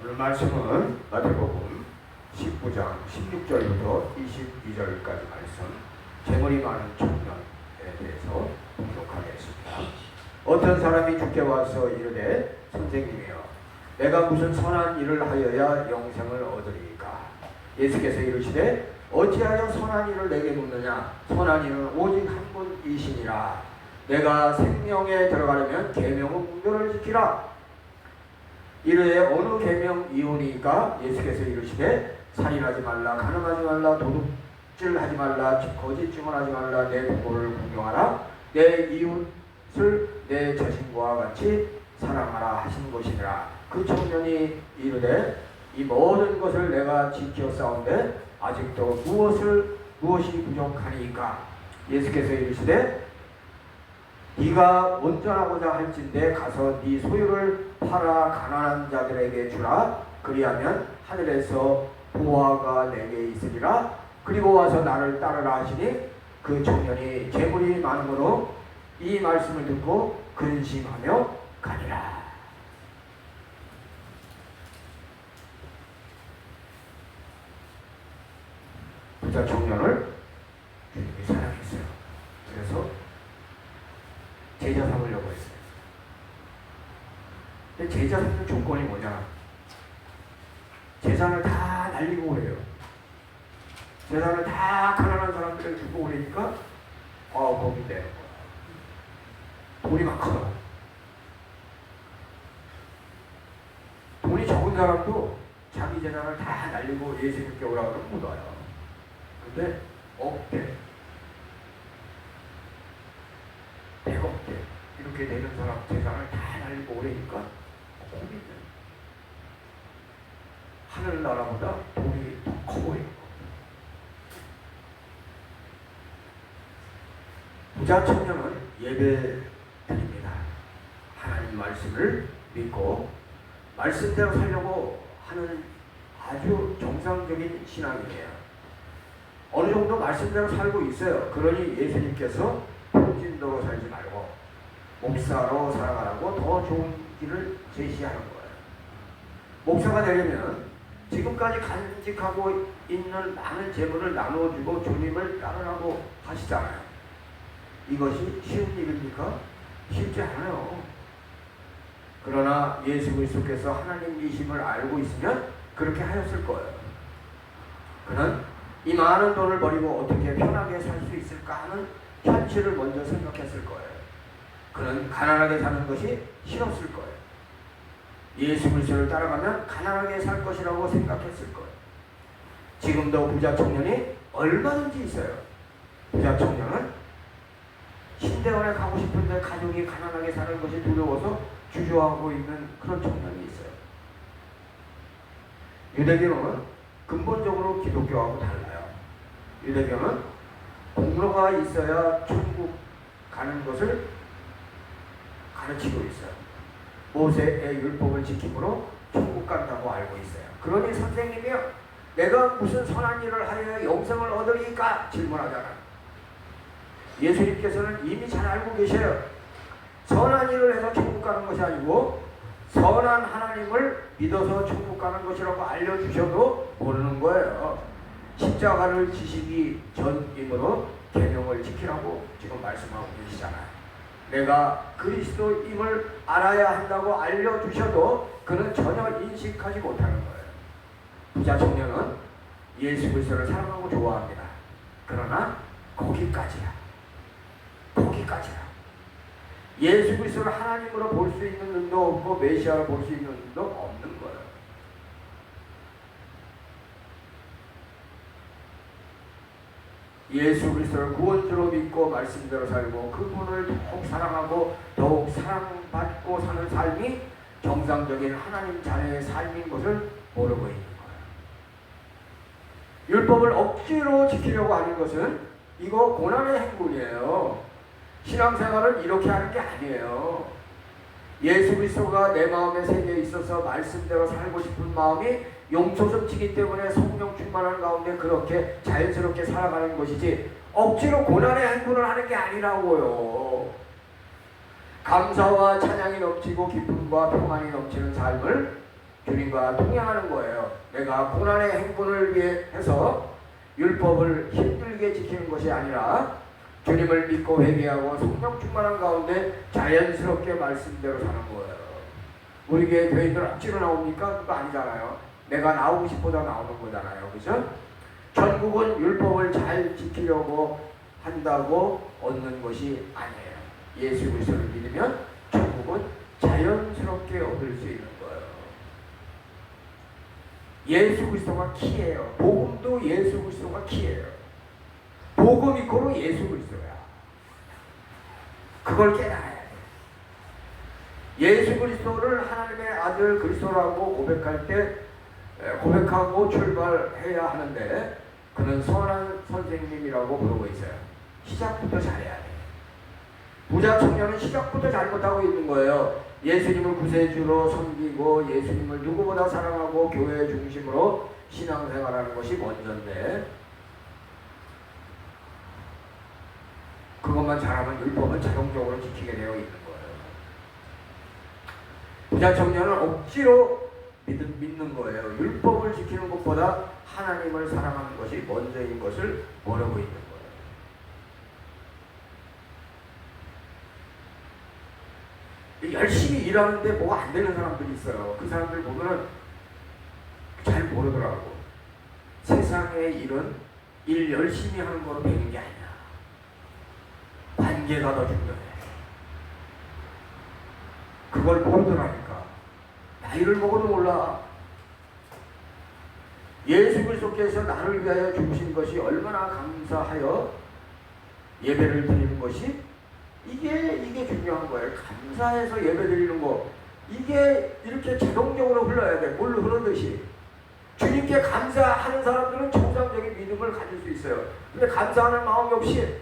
오늘 말씀은 마태복음 19장 16절부터 22절까지 말씀, 재물이 많은 청년에 대해서 분석하겠습니다. 어떤 사람이 주께 와서 이르되, 선생님이여, 내가 무슨 선한 일을 하여야 영생을 얻으리이까? 예수께서 이르시되, 어찌하여 선한 일을 내게 묻느냐? 선한 일은 오직 한 분이시니라. 내가 생명에 들어가려면 계명의 분별을 지키라. 이르되 어느 계명 이오니까? 예수께서 이르시되, 살인하지 말라, 간음하지 말라, 도둑질하지 말라, 거짓 증언하지 말라, 내 부모를 공경하라, 내 이웃을 내 자신과 같이 사랑하라 하신 것이니라. 그 청년이 이르되, 이 모든 것을 내가 지켜 싸운데 아직도 무엇이 부족하니까? 예수께서 이르시되, 네가 온전하고자 할진대 가서 네 소유를 팔아 가난한 자들에게 주라. 그리하면 하늘에서 보화가 내게 있으리라. 그리고 와서 나를 따르라 하시니, 그 청년이 재물이 많으므로 이 말씀을 듣고 근심하며 가니라. 부자 청년을 주님이 사랑했어요. 그래서 제자 삼으려고 했어요. 근데 제자 삼는 조건이 뭐냐? 재산을 다 날리고 그래요. 재산을 다 가난한 사람들에게 주고 그러니까 거기 되는 거야. 돈이 많거든. 돈이 적은 사람도 자기 재산을 다 날리고 예수님께 오라고 하면 못 와요. 근데 억대, 100억대 이렇게 되는 사람 재산을 다 날리고 오래니까 고민돼. 하늘나라보다 돈이 더 커 보이는 거. 부자 청년은 예배 드립니다. 하나님 말씀을 믿고 말씀대로 살려고 하는 아주 정상적인 신앙이에요. 어느 정도 말씀대로 살고 있어요. 그러니 예수님께서 평진도로 살지 말고 목사로 살아가라고 더 좋은 길을 제시하는 거예요. 목사가 되려면 지금까지 간직하고 있는 많은 재물을 나눠주고 주님을 따르라고 하시잖아요. 이것이 쉬운 일입니까? 쉽지 않아요. 그러나 예수 그리스도께서 하나님이심을 알고 있으면 그렇게 하였을 거예요. 그는 이 많은 돈을 버리고 어떻게 편하게 살 수 있을까 하는 현실을 먼저 생각했을 거예요. 그는 가난하게 사는 것이 싫었을 거예요. 예수 그리스도를 따라가면 가난하게 살 것이라고 생각했을 거예요. 지금도 부자 청년이 얼마든지 있어요. 부자 청년은 신대원에 가고 싶은데 가족이 가난하게 사는 것이 두려워서 주저하고 있는 그런 청년이 있어요. 유대교는 근본적으로 기독교하고 달라요. 유대교는 공로가 있어야 천국 가는 것을 가르치고 있어요. 모세의 율법을 지킴으로 천국 간다고 알고 있어요. 그러니 선생님이요, 내가 무슨 선한 일을 하여 영생을 얻으리까? 질문하잖아요. 예수님께서는 이미 잘 알고 계셔요. 선한 일을 해서 천국 가는 것이 아니고 선한 하나님을 믿어서 천국 가는 것이라고 알려주셔도 모르는 거예요. 십자가를 지시기 전이므로 계명을 지키라고 지금 말씀하고 계시잖아요. 내가 그리스도임을 알아야 한다고 알려주셔도 그는 전혀 인식하지 못하는 거예요. 부자 청년은 예수 그리스도를 사랑하고 좋아합니다. 그러나 거기까지야. 예수 그리스도를 하나님으로 볼 수 있는 눈도 없고 메시아로 볼 수 있는 눈도 없는 거예요. 예수 그리스도를 구원주로 믿고 말씀대로 살고 그분을 더욱 사랑하고 더욱 사랑받고 사는 삶이 정상적인 하나님 자녀의 삶인 것을 모르고 있는 거예요. 율법을 억지로 지키려고 하는 것은 이거 고난의 행군이에요. 신앙생활은 이렇게 하는 게 아니에요. 예수 그리스도가 내 마음에 새겨 있어서 말씀대로 살고 싶은 마음이 용서 넘치기 때문에 성령 충만한 가운데 그렇게 자연스럽게 살아가는 것이지 억지로 고난의 행군을 하는 게 아니라고요. 감사와 찬양이 넘치고 기쁨과 평안이 넘치는 삶을 주님과 동행하는 거예요. 내가 고난의 행군을 위해 해서 율법을 힘들게 지키는 것이 아니라 주님을 믿고 회개하고 성령 충만한 가운데 자연스럽게 말씀대로 사는 거예요. 우리 교회 교인들 억지로 나옵니까? 그거 아니잖아요. 내가 나오고 싶어서 나오는 거잖아요. 그죠? 천국은 율법을 잘 지키려고 한다고 얻는 것이 아니에요. 예수 그리스도를 믿으면 천국은 자연스럽게 얻을 수 있는 거예요. 예수 그리스도가 키예요. 복음도 예수 그리스도가 키예요. 복음 이코로 예수 그리스도야. 그걸 깨달아야 돼. 예수 그리스도를 하나님의 아들 그리스도라고 고백할 때 고백하고 출발해야 하는데 그는 선한 선생님이라고 부르고 있어요. 시작부터 잘해야 돼. 부자 청년은 시작부터 잘못하고 있는 거예요. 예수님을 구세주로 섬기고 예수님을 누구보다 사랑하고 교회 중심으로 신앙생활하는 것이 먼저인데 그것만 잘하면 율법은 자동적으로 지키게 되어 있는 거예요. 부자 청년은 억지로 믿는 거예요. 율법을 지키는 것보다 하나님을 사랑하는 것이 먼저인 것을 모르고 있는 거예요. 열심히 일하는데 뭐가 안 되는 사람들이 있어요. 그 사람들 보면은 잘 모르더라고. 세상의 일은 일 열심히 하는 거로 되는 게 아니야. 관계가 더 중요해. 그걸 모르더라니까. 나이를 먹어도 몰라. 예수 그리스도께서 나를 위하여 죽으신 것이 얼마나 감사하여 예배를 드리는 것이 이게 중요한 거예요. 감사해서 예배 드리는 거 이게 이렇게 자동적으로 흘러야 돼. 물로 흐르듯이. 주님께 감사하는 사람들은 정상적인 믿음을 가질 수 있어요. 근데 감사하는 마음이 없이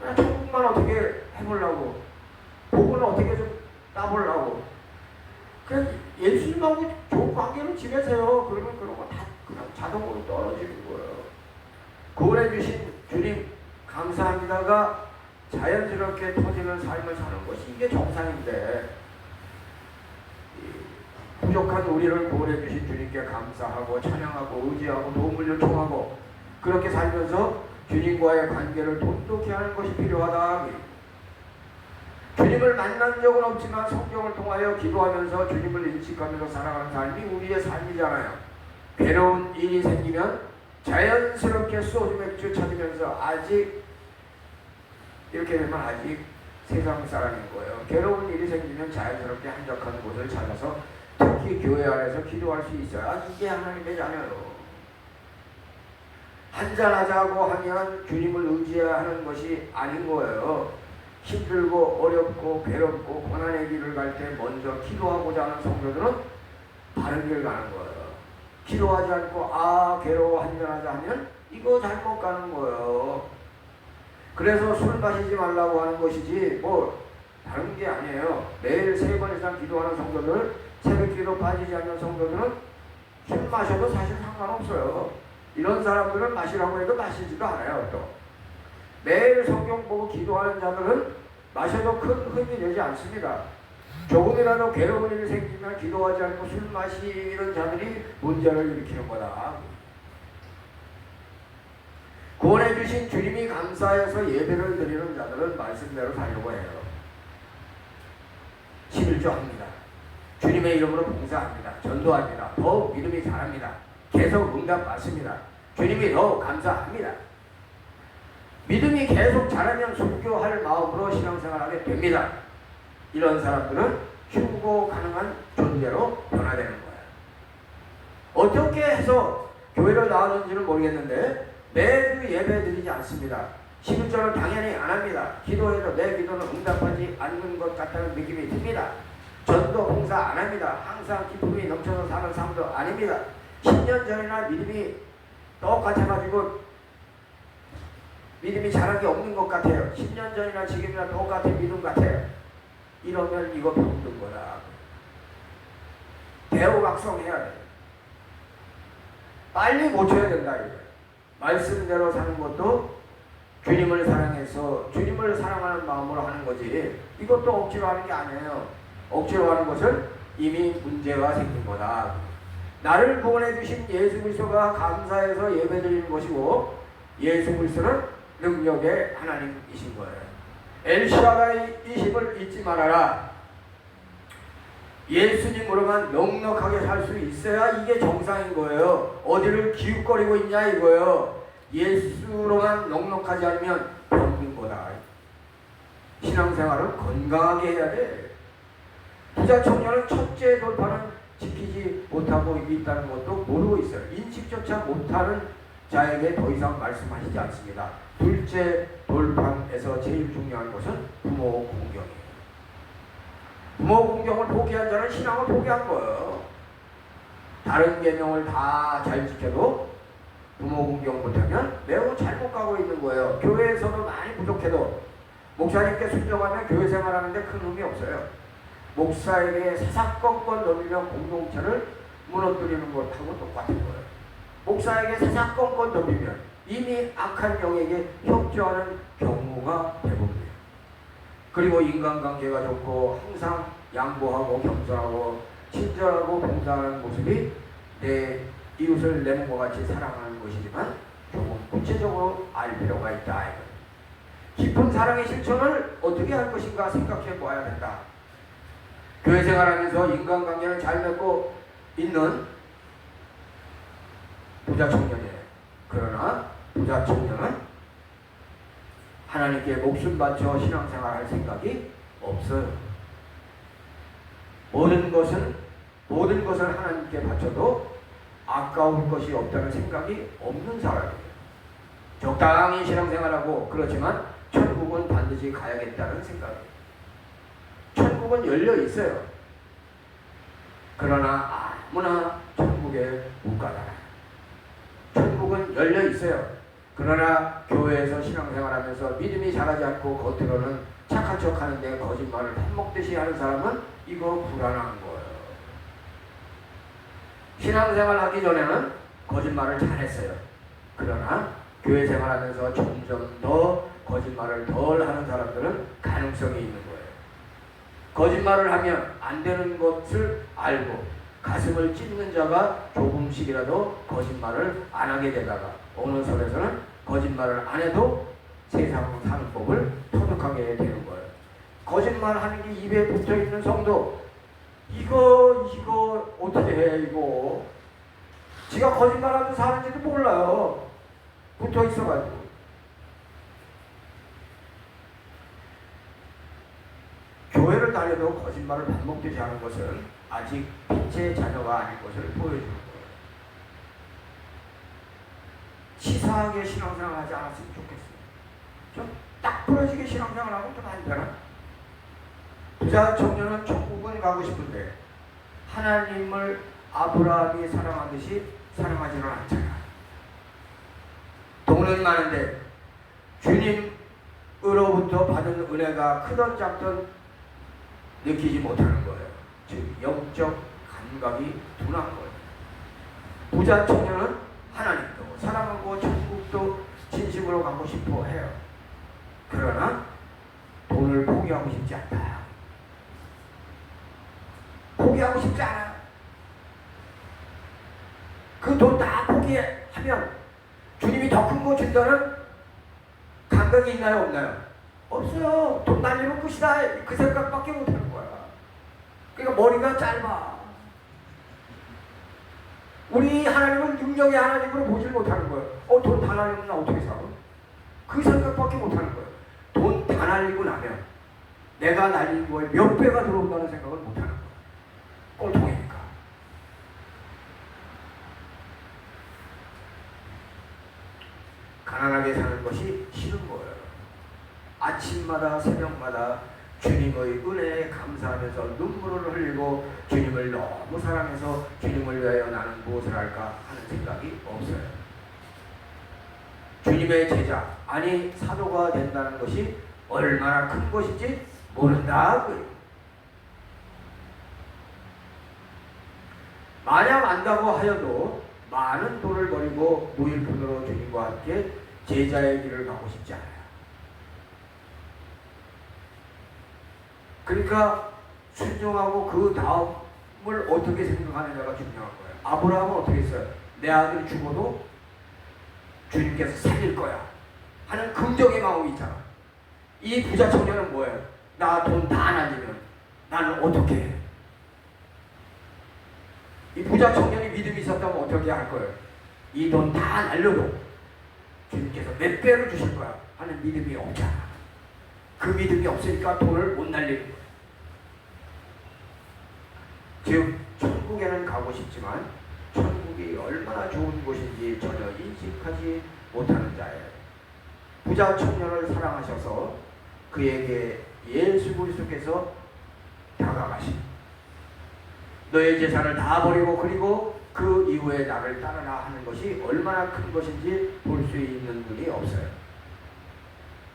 그냥 천국만 어떻게 해보려고 복은 어떻게 좀 따보려고 그냥 예수님하고 좋은 관계를 지내세요. 그러면 그런 거 다 그냥 자동으로 떨어지는 거예요. 구원해 주신 주님 감사합니다가 자연스럽게 터지는 삶을 사는 것이 이게 정상인데 부족한 우리를 구원해 주신 주님께 감사하고 찬양하고 의지하고 도움을 요청하고 그렇게 살면서 주님과의 관계를 돈독히 하는 것이 필요하다. 주님을 만난 적은 없지만 성경을 통하여 기도하면서 주님을 인식하면서 살아가는 삶이 우리의 삶이잖아요. 괴로운 일이 생기면 자연스럽게 소주 맥주 찾으면서 아직 이렇게 되면 아직 세상 사람인 거예요. 괴로운 일이 생기면 자연스럽게 한적한 곳을 찾아서 특히 교회 안에서 기도할 수 있어야 이게 하나님의 자녀요. 한잔하자고 하면 주님을 의지해야 하는 것이 아닌 거예요. 힘들고 어렵고 괴롭고 고난의 길을 갈 때 먼저 기도하고자 하는 성도들은 바른 길 가는 거예요. 기도하지 않고 괴로워 한잔하자 하면 이거 잘못 가는 거예요. 그래서 술 마시지 말라고 하는 것이지 뭐 다른 게 아니에요. 매일 3번 이상 기도하는 성도들, 새벽 기도 빠지지 않는 성도들은 술 마셔도 사실 상관없어요. 이런 사람들은 마시라고 해도 마시지도 않아요. 또 매일 성경 보고 기도하는 자들은 마셔도 큰 흠이 되지 않습니다. 조금이라도 괴로운 일이 생기면 기도하지 않고 술 마시는 자들이 문제를 일으키는 거다. 구원해 주신 주님이 감사해서 예배를 드리는 자들은 말씀대로 살려고 해요. 11조 합니다. 주님의 이름으로 봉사합니다. 전도합니다. 더욱 믿음이 자랍니다. 계속 응답 받습니다. 주님이 더욱 감사합니다. 믿음이 계속 자라면 순교할 마음으로 신앙생활하게 됩니다. 이런 사람들은 휴고 가능한 존재로 변화되는 거예요. 어떻게 해서 교회를 나왔는지는 모르겠는데 매주 예배 드리지 않습니다. 11조는 당연히 안 합니다. 기도해도 내 기도는 응답하지 않는 것 같다는 느낌이 듭니다. 전도 봉사 안 합니다. 항상 기쁨이 넘쳐서 사는 삶도 아닙니다. 10년 전이나 믿음이 똑같아가지고 믿음이 자란 게 없는 것 같아요. 10년 전이나 지금이나 똑같은 믿음 같아요. 이러면 이거 병든 거다. 대우각성해야 돼. 빨리 고쳐야 된다. 이거. 말씀대로 사는 것도 주님을 사랑해서 주님을 사랑하는 마음으로 하는 거지. 이것도 억지로 하는 게 아니에요. 억지로 하는 것은 이미 문제가 생긴 거다. 나를 구원해 주신 예수 그리스도가 감사해서 예배드리는 것이고 예수 그리스도는 능력의 하나님이신 거예요. 엘샤다이이심을 잊지 말아라. 예수님으로만 넉넉하게 살 수 있어야 이게 정상인 거예요. 어디를 기웃거리고 있냐 이거예요. 예수로만 넉넉하지 않으면 병든 거다. 신앙생활을 건강하게 해야 돼. 부자 청년은 첫째 돌파는 지키지 못하고 있다는 것도 모르고 있어요. 인식조차 못하는 자에게 더 이상 말씀하시지 않습니다. 둘째 돌판에서 제일 중요한 것은 부모 공경이에요. 부모 공경을 포기한 자는 신앙을 포기한 거예요. 다른 계명을 다 잘 지켜도 부모 공경 못하면 매우 잘못 가고 있는 거예요. 교회에서도 많이 부족해도 목사님께 순종하면 교회 생활하는데 큰 의미 없어요. 목사에게 사사건건 넘기면 공동체를 무너뜨리는 것하고 똑같은 거예요. 목사에게 사사건건 넘기면 이미 악한 영에게 협조하는 경우가 대부분이에요. 그리고 인간관계가 좋고 항상 양보하고 겸손하고 친절하고 봉사하는 모습이 내 이웃을 내 몸과 같이 사랑하는 것이지만 조금 구체적으로 알 필요가 있다. 깊은 사랑의 실천을 어떻게 할 것인가 생각해 보아야 된다. 교회 생활하면서 인간관계를 잘 맺고 있는 부자 청년이에요. 그러나 부자 청년은 하나님께 목숨 바쳐 신앙생활할 생각이 없어요. 모든 것을 하나님께 바쳐도 아까울 것이 없다는 생각이 없는 사람이에요. 적당히 신앙생활하고 그렇지만 천국은 반드시 가야겠다는 생각이에요. 천국은 열려 있어요. 그러나 아무나 천국에 못 가잖아요. 천국은 열려 있어요. 그러나 교회에서 신앙생활하면서 믿음이 자라지 않고 겉으로는 착한 척하는데 거짓말을 밥 먹듯이 하는 사람은 이거 불안한 거예요. 신앙생활하기 전에는 거짓말을 잘했어요. 그러나 교회 생활하면서 점점 더 거짓말을 덜 하는 사람들은 가능성이 있는 거예요. 거짓말을 하면 안 되는 것을 알고 가슴을 찢는 자가 조금씩이라도 거짓말을 안 하게 되다가 어느 선에서는 거짓말을 안 해도 세상 사는 법을 터득하게 되는 거예요. 거짓말하는 게 입에 붙어있는 성도 이거 어떻게 해 이거. 지가 거짓말하면서 사는지도 몰라요. 붙어있어가지고. 교회를 다녀도 거짓말을 밥 먹듯이 하는 것은 아직 빛의 자녀가 아닌 것을 보여주는 거예요. 치사하게 신앙생활 하지 않았으면 좋겠어요. 좀 딱 부러지게 신앙생활 하면 좀 안 되나? 부자 청년은 천국은 가고 싶은데 하나님을 아브라함이 사랑하듯이 사랑하지는 않잖아. 돈은 많은데 주님으로부터 받은 은혜가 크던 작던 느끼지 못하는 거예요. 즉 영적 감각이 둔한 거예요. 부자 청년은 하나님도 사랑하고 천국도 진심으로 가고 싶어 해요. 그러나 돈을 포기하고 싶지 않다. 포기하고 싶지 않아요. 그 돈 다 포기하면 주님이 더 큰 거 준다는 감각이 있나요 없나요? 없어요. 돈 날리면 끝이다. 그 생각밖에 못하는 거야. 그러니까 머리가 짧아. 우리 하나님은 능력의 하나님으로 보질 못하는 거예요. 돈 다 날리면 나 어떻게 살아? 그 생각밖에 못하는 거예요. 돈 다 날리고 나면 내가 날린 거에 몇 배가 들어온다는 생각을 못하는 거예요. 꼴통이니까. 가난하게 사는 것이 싫은 거예요. 아침마다 새벽마다 주님의 은혜에 감사하면서 눈물을 흘리고 주님을 너무 사랑해서 주님을 위하여 나는 무엇을 할까 하는 생각이 없어요. 주님의 제자, 아니 사도가 된다는 것이 얼마나 큰 것인지 모른다. 만약 안다고 하여도 많은 돈을 버리고 무일푼으로 주님과 함께 제자의 길을 가고 싶지 않아요. 그러니까 순종하고 그 다음 어떻게 생각하느냐가 중요한 거예요. 아브라함은 어떻게 했어요? 내 아들이 죽어도 주님께서 살릴 거야 하는 긍정의 마음이 있잖아. 이 부자 청년은 뭐예요? 나 돈 다 날리면 나는 어떻게 해? 이 부자 청년이 믿음이 있었다면 어떻게 할 거예요? 이 돈 다 날려도 주님께서 몇 배로 주실 거야 하는 믿음이 없잖아. 그 믿음이 없으니까 돈을 못 날리는 거예요. 즉 천국에는 가고 싶지만 천국이 얼마나 좋은 곳인지 전혀 인식하지 못하는 자예요. 부자 청년을 사랑하셔서 그에게 예수 그리스도께서 다가가신 너의 재산을 다 버리고 그리고 그 이후에 나를 따르라 하는 것이 얼마나 큰 것인지 볼 수 있는 분이 없어요.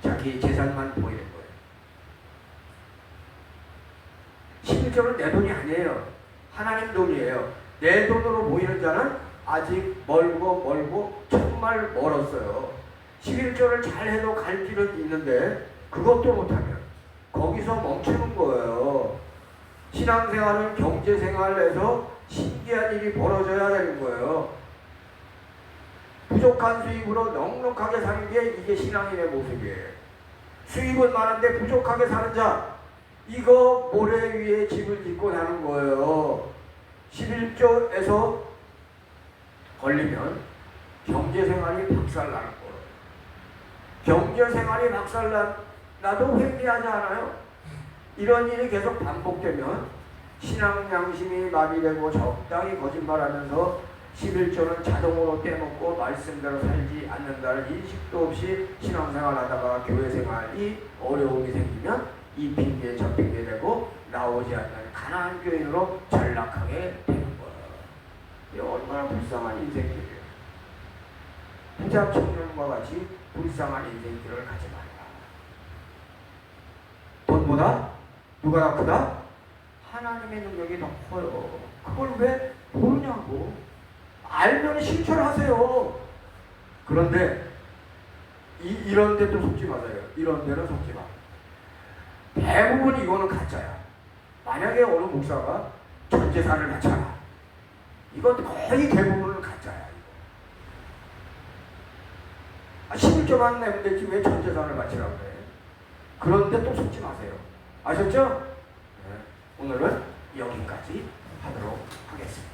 자기 재산만 보이는 거예요. 11조는 내 돈이 아니에요. 하나님 돈이에요. 내 돈으로 보이는 자는 아직 멀고 정말 멀었어요. 11조를 잘해도 갈 길은 있는데 그것도 못하면 거기서 멈추는 거예요. 신앙생활은 경제생활에서 신기한 일이 벌어져야 되는 거예요. 부족한 수입으로 넉넉하게 사는 게 이게 신앙인의 모습이에요. 수입은 많은데 부족하게 사는 자, 이거 모래 위에 집을 짓고 사는 거예요. 11조에서 걸리면 경제생활이 박살나는 거예요. 경제생활이 박살나도 회개하지 않아요. 이런 일이 계속 반복되면 신앙 양심이 마비되고 적당히 거짓말하면서 11조는 자동으로 떼먹고 말씀대로 살지 않는다는 인식도 없이 신앙생활하다가 교회생활이 어려움이 생기면 이 핑계 저 핑계 대고 나오지 않는 가난한 교인으로 전락하게 되는 거예요. 이게 얼마나 불쌍한 인생길이에요. 부자 청년과 같이 불쌍한 인생길을 가지 말라. 돈보다 누가 더 크다? 하나님의 능력이 더 커요. 그걸 왜 모르냐고. 알면 실천을 하세요. 그런데 이런 데도 속지 마세요. 이런 데는 속지 마. 대부분 이거는 가짜야. 만약에 어느 목사가 전 재산을 바쳐라. 이건 거의 대부분은 가짜야. 11조만 내면 되지 왜 전 재산을 바치라고 그래. 그런데 또 속지 마세요. 아셨죠? 네. 오늘은 여기까지 하도록 하겠습니다.